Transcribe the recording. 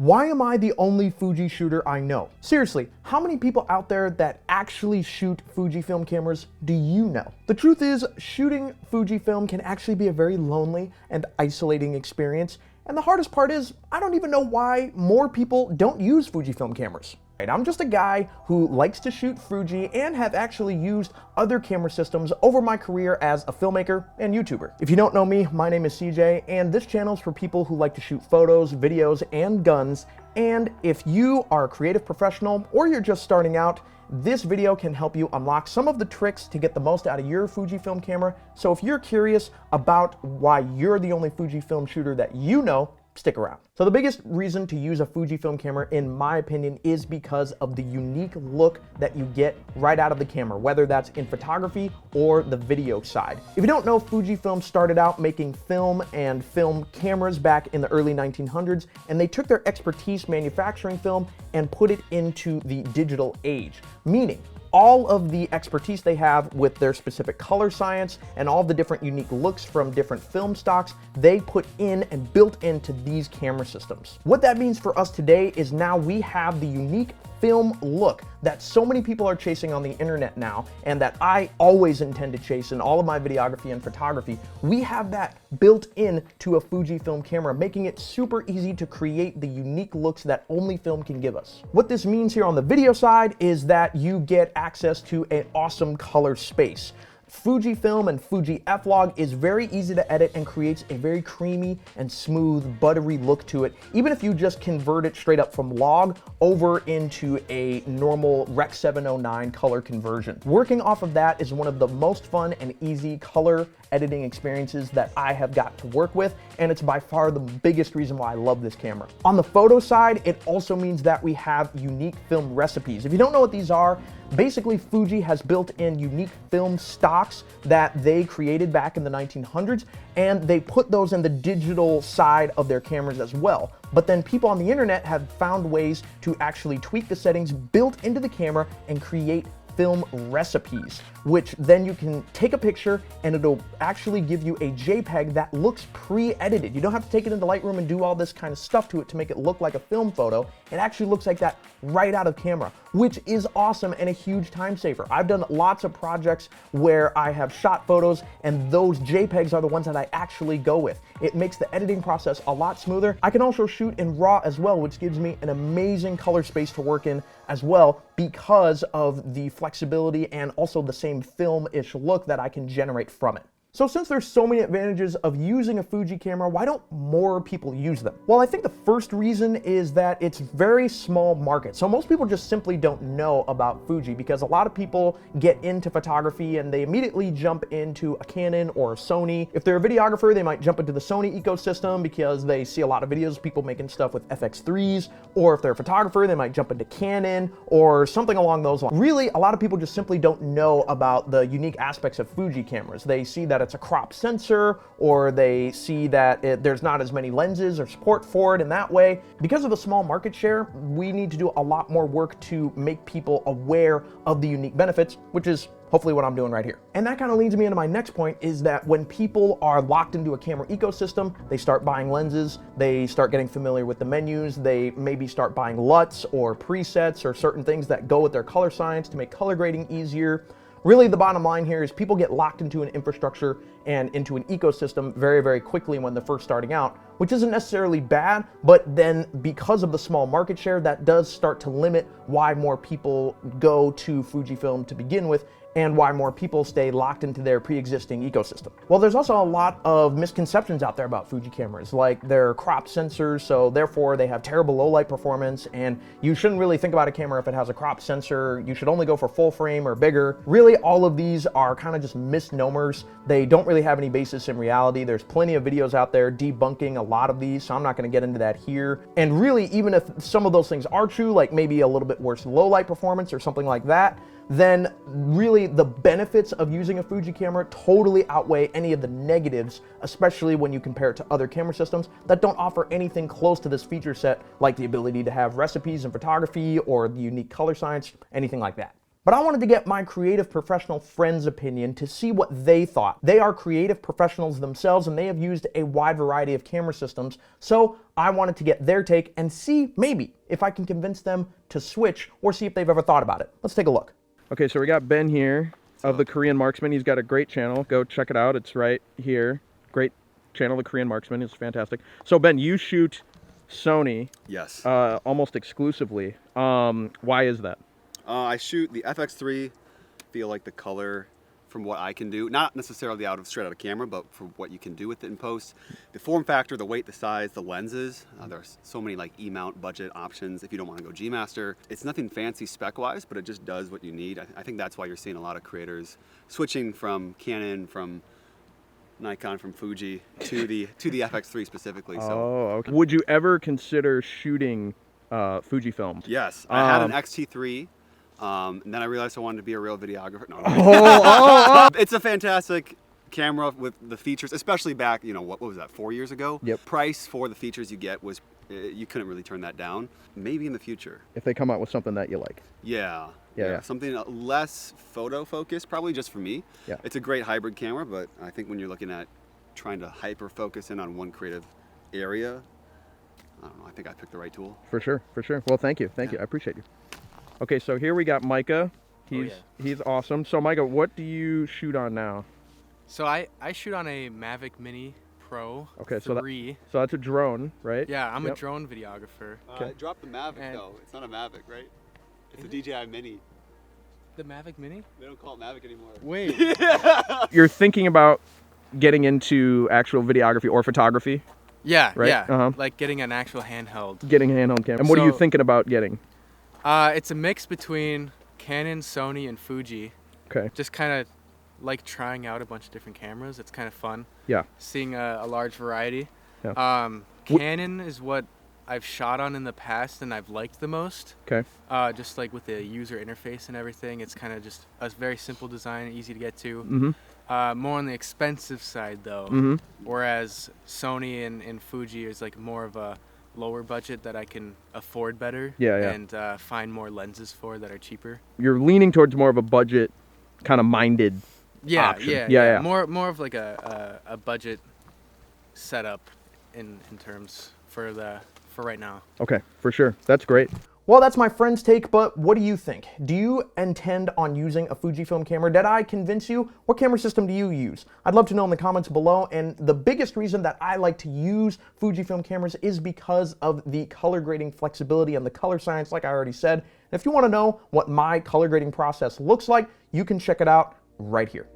Why am I the only Fuji shooter I know? Seriously, how many people out there that actually shoot Fujifilm cameras do you know? The truth is, shooting Fujifilm can actually be a very lonely and isolating experience, and the hardest part is, I don't even know why more people don't use Fujifilm cameras. I'm just a guy who likes to shoot Fuji and have actually used other camera systems over my career as a filmmaker and YouTuber. If you don't know me, my name is CJ, and this channel is for people who like to shoot photos, videos, and guns. And if you are a creative professional or you're just starting out, this video can help you unlock some of the tricks to get the most out of your Fujifilm camera. So if you're curious about why you're the only Fujifilm shooter that you know, stick around. So the biggest reason to use a Fujifilm camera, in my opinion, is because of the unique look that you get right out of the camera, whether that's in photography or the video side. If you don't know, Fujifilm started out making film and film cameras back in the early 1900s, and they took their expertise manufacturing film and put it into the digital age, meaning all of the expertise they have with their specific color science and all the different unique looks from different film stocks, they put in and built into these camera systems. What that means for us today is now we have the unique film look that so many people are chasing on the internet now, and that I always intend to chase in all of my videography and photography. We have that built in to a Fujifilm camera, making it super easy to create the unique looks that only film can give us. What this means here on the video side is that you get access to an awesome color space. Fujifilm and Fuji F-Log is very easy to edit and creates a very creamy and smooth, buttery look to it, even if you just convert it straight up from log over into a normal Rec 709 color conversion. Working off of that is one of the most fun and easy color editing experiences that I have got to work with, and it's by far the biggest reason why I love this camera. On the photo side, it also means that we have unique film recipes. If you don't know what these are, basically Fuji has built in unique film stocks that they created back in the 1900s, and they put those in the digital side of their cameras as well. But then people on the internet have found ways to actually tweak the settings built into the camera and create film recipes, which then you can take a picture and it'll actually give you a JPEG that looks pre-edited. You don't have to take it into Lightroom and do all this kind of stuff to it to make it look like a film photo. It actually looks like that right out of camera, which is awesome and a huge time saver. I've done lots of projects where I have shot photos and those JPEGs are the ones that I actually go with. It makes the editing process a lot smoother. I can also shoot in RAW as well, which gives me an amazing color space to work in as well because of the flexibility and also the same film-ish look that I can generate from it. So since there's so many advantages of using a Fuji camera, why don't more people use them? Well, I think the first reason is that it's very small market. So most people just simply don't know about Fuji because a lot of people get into photography and they immediately jump into a Canon or a Sony. If they're a videographer, they might jump into the Sony ecosystem because they see a lot of videos of people making stuff with FX3s, or if they're a photographer, they might jump into Canon or something along those lines. Really, a lot of people just simply don't know about the unique aspects of Fuji cameras. They see that it's a crop sensor, or they see that there's not as many lenses or support for it in that way. Because of the small market share, we need to do a lot more work to make people aware of the unique benefits, which is hopefully what I'm doing right here. And that kind of leads me into my next point, is that when people are locked into a camera ecosystem, they start buying lenses, they start getting familiar with the menus, they maybe start buying LUTs or presets or certain things that go with their color science to make color grading easier. Really, the bottom line here is people get locked into an infrastructure and into an ecosystem very, very quickly when they're first starting out, which isn't necessarily bad, but then because of the small market share, that does start to limit why more people go to Fujifilm to begin with, and why more people stay locked into their pre-existing ecosystem. Well, there's also a lot of misconceptions out there about Fuji cameras, like they're crop sensors, so therefore they have terrible low light performance, and you shouldn't really think about a camera if it has a crop sensor. You should only go for full frame or bigger. Really, all of these are kind of just misnomers. They don't really have any basis in reality. There's plenty of videos out there debunking a lot of these, so I'm not gonna get into that here. And really, even if some of those things are true, like maybe a little bit worse low light performance or something like that, then really the benefits of using a Fuji camera totally outweigh any of the negatives, especially when you compare it to other camera systems that don't offer anything close to this feature set, like the ability to have recipes in photography or the unique color science, anything like that. But I wanted to get my creative professional friends' opinion to see what they thought. They are creative professionals themselves and they have used a wide variety of camera systems, so I wanted to get their take and see maybe if I can convince them to switch or see if they've ever thought about it. Let's take a look. Okay, so we got Ben here of the Korean Marksman. He's got a great channel. Go check it out. It's right here. Great channel, the Korean Marksman. It's fantastic. So Ben, you shoot Sony. Yes. Almost exclusively. Why is that? I shoot the FX3. Feel like the color, from what I can do, not necessarily straight out of camera, but for what you can do with it in post. The form factor, the weight, the size, the lenses. There's so many like E-mount budget options if you don't want to go G-Master. It's nothing fancy spec-wise, but it just does what you need. I think that's why you're seeing a lot of creators switching from Canon, from Nikon, from Fuji to the FX3 specifically. So. Oh, okay. Would you ever consider shooting Fujifilm? Yes, I had an XT3. And then I realized I wanted to be a real videographer. No, It's a fantastic camera with the features, especially back, what was that, 4 years ago? Yep. Price for the features you get was, you couldn't really turn that down. Maybe in the future. If they come out with something that you like. Yeah. Yeah. Something less photo focused, probably just for me. Yeah. It's a great hybrid camera, but I think when you're looking at trying to hyper focus in on one creative area, I don't know, I think I picked the right tool. For sure. Well, thank you. I appreciate you. Okay, so here we got Micah. He's awesome. So Micah, what do you shoot on now? So I shoot on a Mavic Mini Pro 3. So that's a drone, right? Yeah, I'm a drone videographer. Drop the Mavic though. It's not a Mavic, right? It's a DJI Mini. The Mavic Mini? They don't call it Mavic anymore. Wait. You're thinking about getting into actual videography or photography? Yeah, right? Yeah. Like getting an actual handheld. Getting a handheld camera. And what are you thinking about getting? It's a mix between Canon, Sony, and Fuji. Okay. Just kind of like trying out a bunch of different cameras. It's kind of fun. Yeah. Seeing a large variety. Yeah. Canon is what I've shot on in the past and I've liked the most. Okay. Just like with the user interface and everything, it's kind of just a very simple design, easy to get to. Mm-hmm. More on the expensive side though. Mm-hmm. Whereas Sony and Fuji is like more of a lower budget that I can afford better. And find more lenses for that are cheaper. You're leaning towards more of a budget kind of minded option. Yeah. More of like a budget setup in terms for right now. Okay, for sure. That's great. Well, that's my friend's take, but what do you think? Do you intend on using a Fujifilm camera? Did I convince you? What camera system do you use? I'd love to know in the comments below, and the biggest reason that I like to use Fujifilm cameras is because of the color grading flexibility and the color science, like I already said. And if you want to know what my color grading process looks like, you can check it out right here.